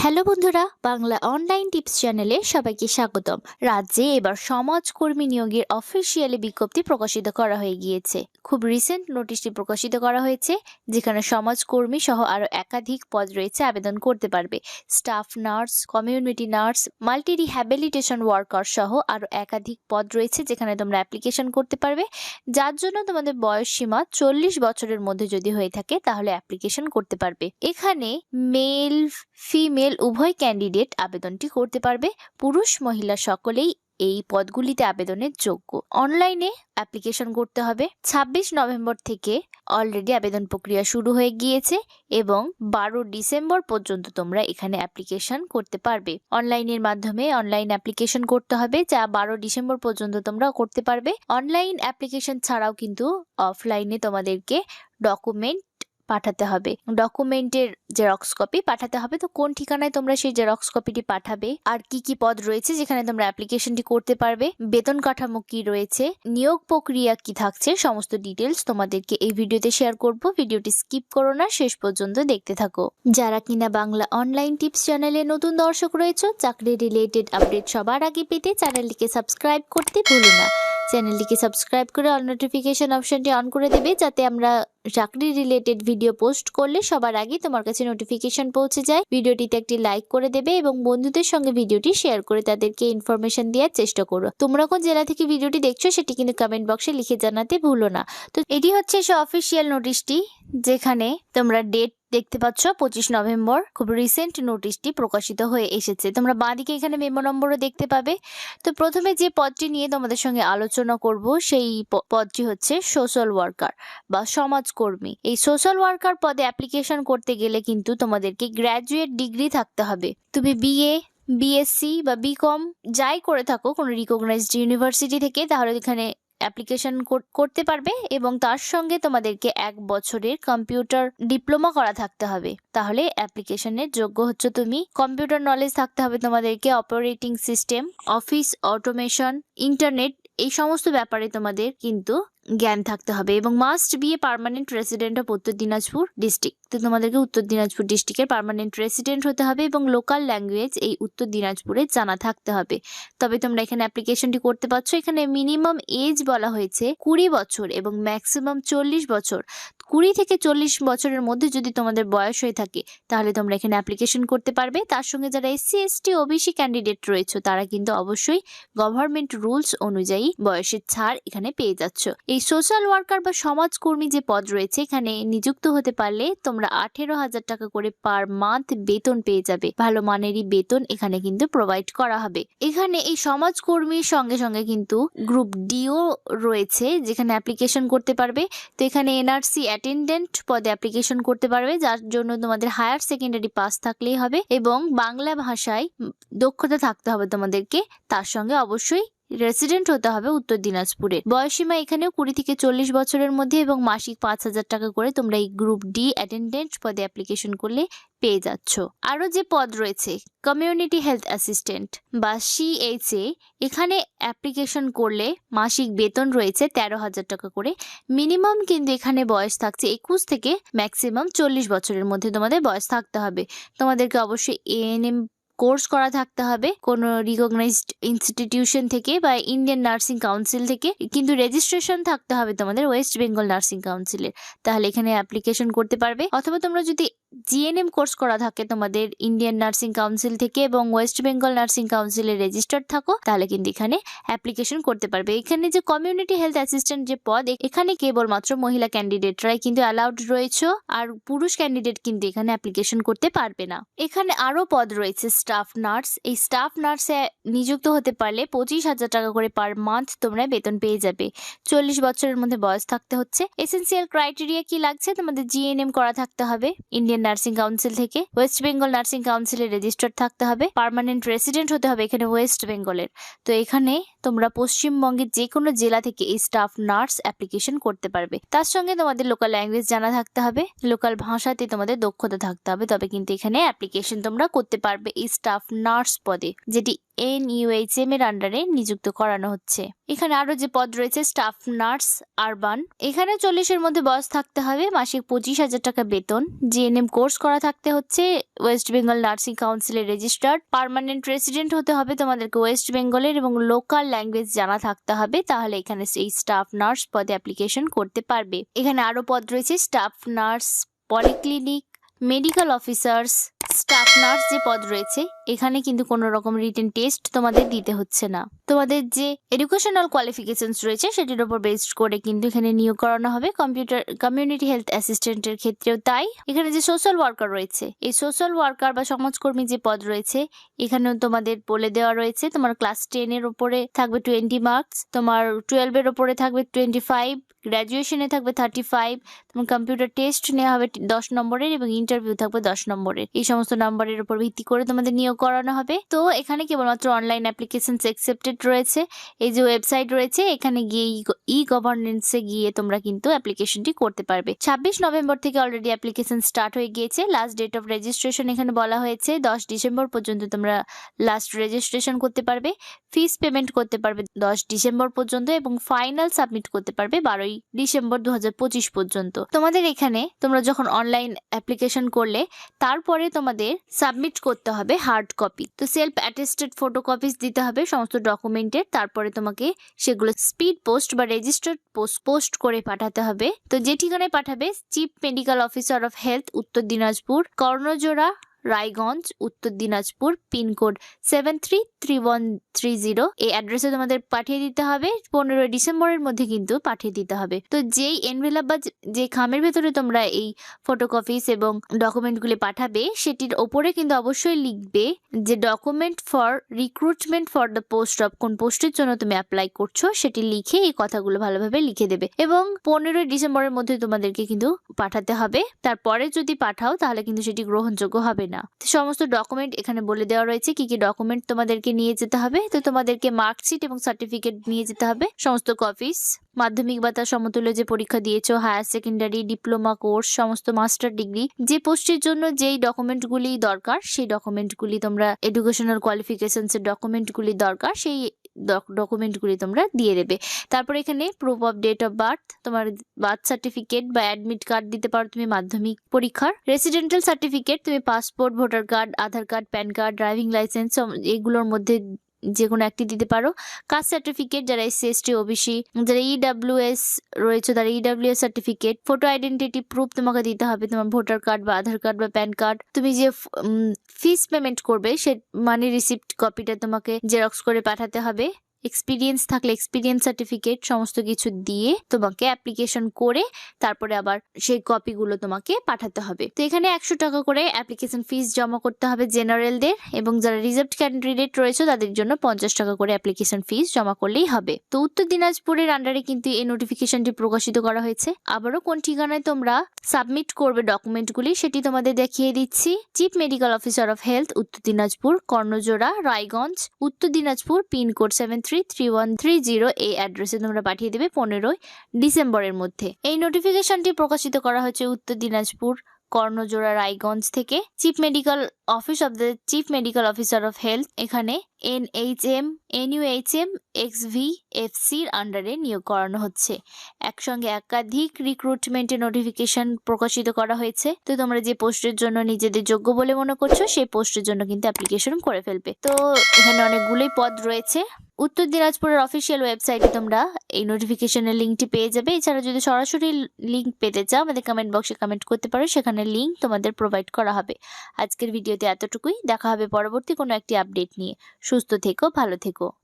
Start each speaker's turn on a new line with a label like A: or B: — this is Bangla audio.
A: হ্যালো বন্ধুরা, বাংলা অনলাইন টিপস চ্যানেলে সবাইকে স্বাগতম। রাজ্যে এবার সমাজকর্মী নিয়োগের অফিসিয়ালি বিজ্ঞপ্তি প্রকাশিত করা হয়ে গিয়েছে। খুব রিসেন্ট নোটিশটি প্রকাশিত করা হয়েছে, যেখানে সমাজকর্মী সহ আরও একাধিক পদ রয়েছে, আবেদন করতে পারবে। Staff nurse, community nurse, multi rehabilitation worker সহ আরও একাধিক পদ রয়েছে, যেখানে তোমরা অ্যাপ্লিকেশন করতে পারবে। যার জন্য তোমাদের বয়স সীমা 40 বছরের মধ্যে যদি হয়ে থাকে তাহলে অ্যাপ্লিকেশন করতে পারবে। এখানে মেল ফিমেল উভয় ক্যান্ডিডেট আবেদনটি করতে পারবে। পুরুষ মহিলা সকলেই এই পদগুলিতে আবেদনের যোগ্য। অনলাইনে অ্যাপ্লিকেশন করতে হবে। 26 নভেম্বর থেকে অলরেডি আবেদন প্রক্রিয়া শুরু হয়ে গিয়েছে এবং 12 ডিসেম্বর পর্যন্ত তোমরা এখানে অ্যাপ্লিকেশন করতে পারবে। অনলাইনের মাধ্যমে অনলাইন অ্যাপ্লিকেশন করতে হবে, যা 12 ডিসেম্বর পর্যন্ত তোমরা করতে পারবে। অনলাইন অ্যাপ্লিকেশন ছাড়াও কিন্তু অফলাইনে তোমাদেরকে ডকুমেন্ট পাঠাতে হবে। ডকুমেন্টের জেরক্স কপি পাঠাতে হবে। তো কোন ঠিকানায় তোমরা সেই জেরক্স কপিটি পাঠাবে, আর কি কি পদ রয়েছে যেখানে তোমরা অ্যাপ্লিকেশনটি করতে পারবে, বেতন কাঠামো কি রয়েছে, নিয়োগ প্রক্রিয়া কি থাকছে, সমস্ত ডিটেলস তোমাদেরকে এই ভিডিওতে শেয়ার করব। ভিডিওটি স্কিপ করো না, শেষ পর্যন্ত দেখতে থাকো। যারা কিনা বাংলা অনলাইন টিপস চ্যানেলে নতুন দর্শক রয়েছে, চাকরি রিলেটেড আপডেট সবার আগে পেতে চ্যানেলটিকে সাবস্ক্রাইব করতে ভুলো না। চ্যানেলটিকে সাবস্ক্রাইব করে অল নোটিফিকেশন অপশনটি অন করে দেবে, যাতে আমরা চাকরি রিলেটেড ভিডিও পোস্ট করলে সবার আগে তোমার কাছে নোটিফিকেশন পৌঁছে যায়। ভিডিওটিতে একটি লাইক করে দেবে এবং বন্ধুদের সঙ্গে ভিডিওটি শেয়ার করে তাদেরকে ইনফরমেশন দেওয়ার চেষ্টা করো। তোমরা কোন জেলা থেকে ভিডিওটি দেখছো সেটি কিন্তু কমেন্ট বক্সে লিখে জানাতে ভুলো না। তো এটি হচ্ছে সে অফিসিয়াল নোটিশটি, যেখানে তোমরা ডেট দেখতে পাচ্ছ 25 নভেম্বর। খুব রিসেন্ট নোটিশটি প্রকাশিত হয়ে এসেছে। তোমরা বাঁদিকে এখানে মেমো নম্বরও দেখতে পাবে। তো প্রথমে যে পদটি নিয়ে তোমাদের সঙ্গে আলোচনা করব সেই পদটি হচ্ছে সোশ্যাল ওয়ার্কার বা সমাজকর্মী। এই সোশ্যাল ওয়ার্কার পদে অ্যাপ্লিকেশন করতে গেলে কিন্তু তোমাদেরকে গ্র্যাজুয়েট ডিগ্রি থাকতে হবে। তুমি বিএ, বিএসসি বা বিকম যাই করে থাকো কোনো রিকগনাইজড ইউনিভার্সিটি থেকে, তাহলে এখানে অ্যাপ্লিকেশন করতে পারবে এবং তার সঙ্গে তোমাদেরকে 1 বছরের কম্পিউটার ডিপ্লোমা করা থাকতে হবে। তাহলে অ্যাপ্লিকেশনের যোগ্য হচ্ছে তুমি। কম্পিউটার নলেজ থাকতে হবে তোমাদেরকে, operating system, office automation, internet, এই সমস্ত ব্যাপারে তোমাদের কিন্তু জ্ঞান থাকতে হবে এবং must B a permanent resident of উত্তর দিনাজপুর ডিস্ট্রিক্ট। তো তোমাদেরকে উত্তর দিনাজপুর ডিস্ট্রিক্টের পার্মানেন্ট রেসিডেন্ট হতে হবে এবং লোকাল ল্যাঙ্গুয়েজ এই উত্তর দিনাজপুরে জানা থাকতে হবে, তবে তোমরা এখানে অ্যাপ্লিকেশনটি করতে পারছো। এখানে মিনিমাম এজ বলা হয়েছে 20 বছর এবং ম্যাক্সিমাম 40 বছর। 20 থেকে 40 বছরের মধ্যে যদি তোমাদের বয়স হয়ে থাকে তাহলে তোমরা এখানে অ্যাপ্লিকেশন করতে পারবে। তার সঙ্গে যারা এসসি, এসটি, ওবিসি ক্যান্ডিডেট রয়েছে তারা কিন্তু অবশ্যই গভর্নমেন্ট রুলস অনুযায়ী বয়সের ছাড় এখানে পেয়ে যাচ্ছ। এই সোশ্যাল ওয়ার্কার বা সমাজকর্মী যে পদ রয়েছে, এখানে নিযুক্ত হতে পারলে তোমরা 18,000 টাকা করে পার মান্থ বেতন পেয়ে যাবে। ভালো মানেরই বেতন এখানে কিন্তু প্রোভাইড করা হবে। এখানে এই সমাজকর্মীর সঙ্গে সঙ্গে কিন্তু গ্রুপ ডিও রয়েছে, যেখানে অ্যাপ্লিকেশন করতে পারবে। তো এখানে এনআরসি অ্যাটেন্ডেন্ট পদে অ্যাপ্লিকেশন করতে পারবে, যার জন্য তোমাদের হায়ার সেকেন্ডারি পাস থাকলেই হবে এবং বাংলা ভাষায় দক্ষতা থাকতে হবে তোমাদেরকে। তার সঙ্গে অবশ্যই রেসিডেন্ট হতে হবে উত্তর দিনাজপুরে। বয়সীমা এখানেও 20 থেকে 40 বছরের মধ্যে এবং মাসিক 5,000 টাকা করে তোমরা এই গ্রুপ ডি অ্যাটেন্ডেন্ট পদে অ্যাপ্লিকেশন করলে পেয়ে যাচ্ছ। আরো যে পদ রয়েছে কমিউনিটি হেলথ অ্যাসিস্ট্যান্ট বা সিএইচএ, এখানে অ্যাপ্লিকেশন করলে মাসিক বেতন রয়েছে 13,000 টাকা করে। মিনিমাম কিন্তু এখানে বয়স থাকছে 21 থেকে ম্যাক্সিমাম 40 বছরের মধ্যে তোমাদের বয়স থাকতে হবে। তোমাদেরকে অবশ্যই এএনএম কোর্স করা থাকতে হবে কোনো রিকগনাইজড ইনস্টিটিউশন থেকে বা ইন্ডিয়ান নার্সিং কাউন্সিল থেকে, কিন্তু রেজিস্ট্রেশন থাকতে হবে তোমাদের ওয়েস্ট বেঙ্গল নার্সিং কাউন্সিলের। তাহলে এখানে অ্যাপ্লিকেশন করতে পারবে। অথবা তোমরা যদি জিএনএম কোর্স করা থাকে তোমাদের ইন্ডিয়ান নার্সিং কাউন্সিল থেকে এবং ওয়েস্ট বেঙ্গল নার্সিং কাউন্সিলে রেজিস্টার্ড থাকো, তাহলে কিন্তু এখানে অ্যাপ্লিকেশন করতে পারবে। এখানে যে কমিউনিটি হেলথ অ্যাসিস্ট্যান্ট যে পদ, এখানে কেবলমাত্র মহিলা ক্যান্ডিডেটরাই কিন্তু অ্যালাউড রয়েছে, আর পুরুষ ক্যান্ডিডেট কিন্তু এখানে অ্যাপ্লিকেশন করতে পারবে না। এখানে আরো পদ রয়েছে স্টাফ নার্স। এই স্টাফ নার্সে নিযুক্ত হতে পারলে 25,000 টাকা করে পার মান্থ তোমরা বেতন পেয়ে যাবে। 40 বছরের মধ্যে বয়স থাকতে হচ্ছে। এসেন্সিয়াল ক্রাইটেরিয়া কি লাগছে, তোমাদের জিএনএম করা থাকতে হবে ইন্ডিয়ান নার্সিং কাউন্সিল থেকে, ওয়েস্ট বেঙ্গল নার্সিং কাউন্সিলে রেজিস্টার্ড থাকতে হবে, পার্মানেন্ট রেসিডেন্ট হতে হবে এখানে ওয়েস্ট বেঙ্গলের। তো এখানে তোমরা পশ্চিমবঙ্গের যে কোনো জেলা থেকে এই স্টাফ নার্স অ্যাপ্লিকেশন করতে পারবে। তার সঙ্গে তোমাদের লোকাল ল্যাঙ্গুয়েজ জানা থাকতে হবে, লোকাল ভাষাতে তোমাদের দক্ষতা থাকতে হবে, তবে কিন্তু এখানে অ্যাপ্লিকেশন তোমরা করতে পারবে এই স্টাফ নার্স পদে, যেটি NUHM এর আন্ডারে নিযুক্ত করানো হচ্ছে। এখানে আরো যে পদ রয়েছে স্টাফ নার্স আরবান, এখানে 40-এর মধ্যে বয়স থাকতে হবে, মাসিক 25,000 টাকা বেতন, জিএনএম কোর্স করা থাকতে হচ্ছে, ওয়েস্ট বেঙ্গল নার্সিং কাউন্সিলের রেজিস্টার্ড, পার্মানেন্ট রেসিডেন্ট হতে হবে তোমাদেরকে ওয়েস্ট বেঙ্গলের, এবং লোকাল ল্যাঙ্গুয়েজ জানা থাকতে হবে, তাহলে এখানে এই স্টাফ নার্স পদে অ্যাপ্লিকেশন করতে পারবে। এখানে আরো পদ রয়েছে staff nurse polyclinic, medical officers, staff nurse যে পদ রয়েছে এখানে কিন্তু কোনো রকম রিটেন টেস্ট তোমাদের দিতে হচ্ছে না। তোমাদের যে এডুকেশনাল কোয়ালিফিকেশনস রয়েছে সেটির উপর বেসড করে কিন্তু এখানে নিয়োগ করানো হবে। কমিউনিটি হেলথ অ্যাসিস্ট্যান্টের ক্ষেত্রেও তাই। এখানে যে সোশ্যাল ওয়ার্কার রয়েছে, এই সোশ্যাল ওয়ার্কার বা সমাজকর্মী যে পদ রয়েছে এখানেও তোমাদের বলে দেওয়া রয়েছে তোমার ক্লাস 10-এর উপরে থাকবে 20 মার্কস, তোমার 12-এর উপরে থাকবে 25, গ্র্যাজুয়েশনে থাকবে 35, তোমার কম্পিউটার টেস্ট নেওয়া হবে 10 নম্বরের এবং ইন্টারভিউ থাকবে 10 নম্বরের। এই সমস্ত নাম্বারের উপর ভিত্তি করে তোমাদের নিয়োগ করানো হবে। তো এখানে কেবলমাত্র অনলাইন অ্যাপ্লিকেশনস অ্যাকসেপ্টেড রয়েছে। এই যে ওয়েবসাইট রয়েছে এখানে গিয়ে ই-গভর্নেন্সে গিয়ে তোমরা কিন্তু অ্যাপ্লিকেশনটি করতে পারবে। 26 নভেম্বর থেকে অলরেডি অ্যাপ্লিকেশন স্টার্ট হয়ে গিয়েছে। লাস্ট ডেট অফ রেজিস্ট্রেশন এখানে বলা হয়েছে 10 ডিসেম্বর পর্যন্ত তোমরা লাস্ট রেজিস্ট্রেশন করতে পারবে, ফিস পেমেন্ট করতে পারবে 10 ডিসেম্বর পর্যন্ত এবং ফাইনাল সাবমিট করতে পারবে 12 ডিসেম্বর 2025 পর্যন্ত। তোমাদের এখানে তোমরা যখন অনলাইন অ্যাপ্লিকেশন করলে তারপরে তোমাদের সাবমিট করতে হবে হার্ড কপি। তো সেলফ অ্যাটেস্টেড ফটোকপিস দিতে হবে সমস্ত ডকুমেন্টের, তারপরে তোমাকে সেগুলো স্পিড পোস্ট বা রেজিস্টার্ড পোস্ট করে পাঠাতে হবে। তো যে ঠিকানায় পাঠাবে chief medical officer of health, উত্তর দিনাজপুর, কর্ণজোড়া, রায়গঞ্জ, উত্তর দিনাজপুর, পিনকোড 733130। এই অ্যাড্রেসে তোমাদের পাঠিয়ে দিতে হবে। 15 ডিসেম্বরের মধ্যে কিন্তু পাঠিয়ে দিতে হবে। তো যেই এনভেলপ বা যে খামের ভেতরে তোমরা এই ফটোকপিস এবং ডকুমেন্টগুলি পাঠাবে সেটির ওপরে কিন্তু অবশ্যই লিখবে যে document for recruitment for the post of, কোন পোস্টের জন্য তুমি অ্যাপ্লাই করছো সেটি লিখে এই কথাগুলো ভালোভাবে লিখে দেবে এবং 15 ডিসেম্বরের মধ্যে তোমাদেরকে কিন্তু পাঠাতে হবে। তারপরে যদি পাঠাও তাহলে কিন্তু সেটি গ্রহণযোগ্য হবে না। সমস্ত ডকুমেন্ট এখানে বলে দেওয়া রয়েছে কি কি ডকুমেন্ট তোমাদেরকে নিয়ে যেতে হবে। তো তোমাদেরকে মার্কশিট এবং সার্টিফিকেট নিয়ে যেতে হবে সমস্ত কপিস, মাধ্যমিক বা তার সমতুল্য যে পরীক্ষা দিয়েছো, হায়ার সেকেন্ডারি, ডিপ্লোমা কোর্স, সমস্ত মাস্টার ডিগ্রি, যে পোস্টের জন্য যেই ডকুমেন্টগুলি দরকার সেই ডকুমেন্টগুলি তোমরা, এডুকেশনাল কোয়ালিফিকেশনস এর ডকুমেন্টগুলি দরকার সেই ডকুমেন্টগুলি তোমরা দিয়ে দেবে। তারপর এখানে proof of date of birth, তোমার বার্থ সার্টিফিকেট বা অ্যাডমিট কার্ড দিতে পারো তুমি মাধ্যমিক পরীক্ষার, রেসিডেন্টাল সার্টিফিকেট তুমি passport, voter card, Aadhaar card, PAN card, driving licence এগুলোর মধ্যে যে কোনো একটি দিতে পারো। কাস্ট সার্টিফিকেট যারা এসসি এসটি ওবিসি, যারা ইডব্লিউএস রয়েছে তারা EWS certificate, photo identity proof তোমাকে দিতে হবে, তোমার ভোটার কার্ড বা আধার কার্ড বা প্যান কার্ড, তুমি যে ফিস পেমেন্ট করবে সে মানি রিসিপ্ট কপিটা তোমাকে জেরক্স করে পাঠাতে হবে। এক্সপিরিয়েন্স থাকলে এক্সপিরিয়েন্স সার্টিফিকেট সমস্ত কিছু দিয়ে তোমাকে অ্যাপ্লিকেশন করে তারপরে আবার সেই কপিগুলো তোমাকে পাঠাতে হবে। তো এখানে 100 টাকা করে অ্যাপ্লিকেশন ফিস জমা করতে হবে জেনারেলদের, এবং যারা রিজার্ভড ক্যান্ডিডেট রয়েছে তাদের জন্য 50 টাকা করে অ্যাপ্লিকেশন ফিস জমা করলেই হবে। তো উত্তর দিনাজপুরের আন্ডারে কিন্তু এই নোটিফিকেশনটি প্রকাশিত করা হয়েছে। আবারও কোন ঠিকানায় তোমরা সাবমিট করবে ডকুমেন্টগুলি সেটি তোমাদের দেখিয়ে দিচ্ছি। Chief medical officer of health, উত্তর দিনাজপুর, কর্ণজোড়া, রায়গঞ্জ, উত্তর দিনাজপুর, পিনকোড 733130। এই অ্যাড্রেসে তোমরা পাঠিয়ে দেবে 15 ডিসেম্বরের মধ্যে। এই নোটিফিকেশনটি প্রকাশিত করা হয়েছে উত্তর দিনাজপুর, কর্ণজোড়া, রায়গঞ্জ থেকে। Chief medical office of the chief medical officer of health এখানে NHM, NUHM, XVFC এর আন্ডারে নিয়োগ করানো হচ্ছে। একসঙ্গে একাধিক রিক্রুটমেন্টের নোটিফিকেশন প্রকাশিত করা হয়েছে। তো তোমরা যে পোস্টের জন্য নিজেদের যোগ্য বলে মনে করছো সেই পোস্টের জন্য কিন্তু অ্যাপ্লিকেশন করে ফেলবে। তো এখানে অনেকগুলোই পদ রয়েছে। উত্তর দিনাজপুরের অফিসিয়াল ওয়েবসাইটে তোমরা এই নোটিফিকেশনের লিঙ্কটি পেয়ে যাবে। এছাড়া যদি সরাসরি লিঙ্ক পেতে চাও আমাদের কমেন্ট বক্সে কমেন্ট করতে পারো, সেখানে লিঙ্ক তোমাদের প্রোভাইড করা হবে। আজকের ভিডিওতে এতটুকুই, দেখা হবে পরবর্তী কোনো একটি আপডেট নিয়ে। সুস্থ থেকো, ভালো থেকো।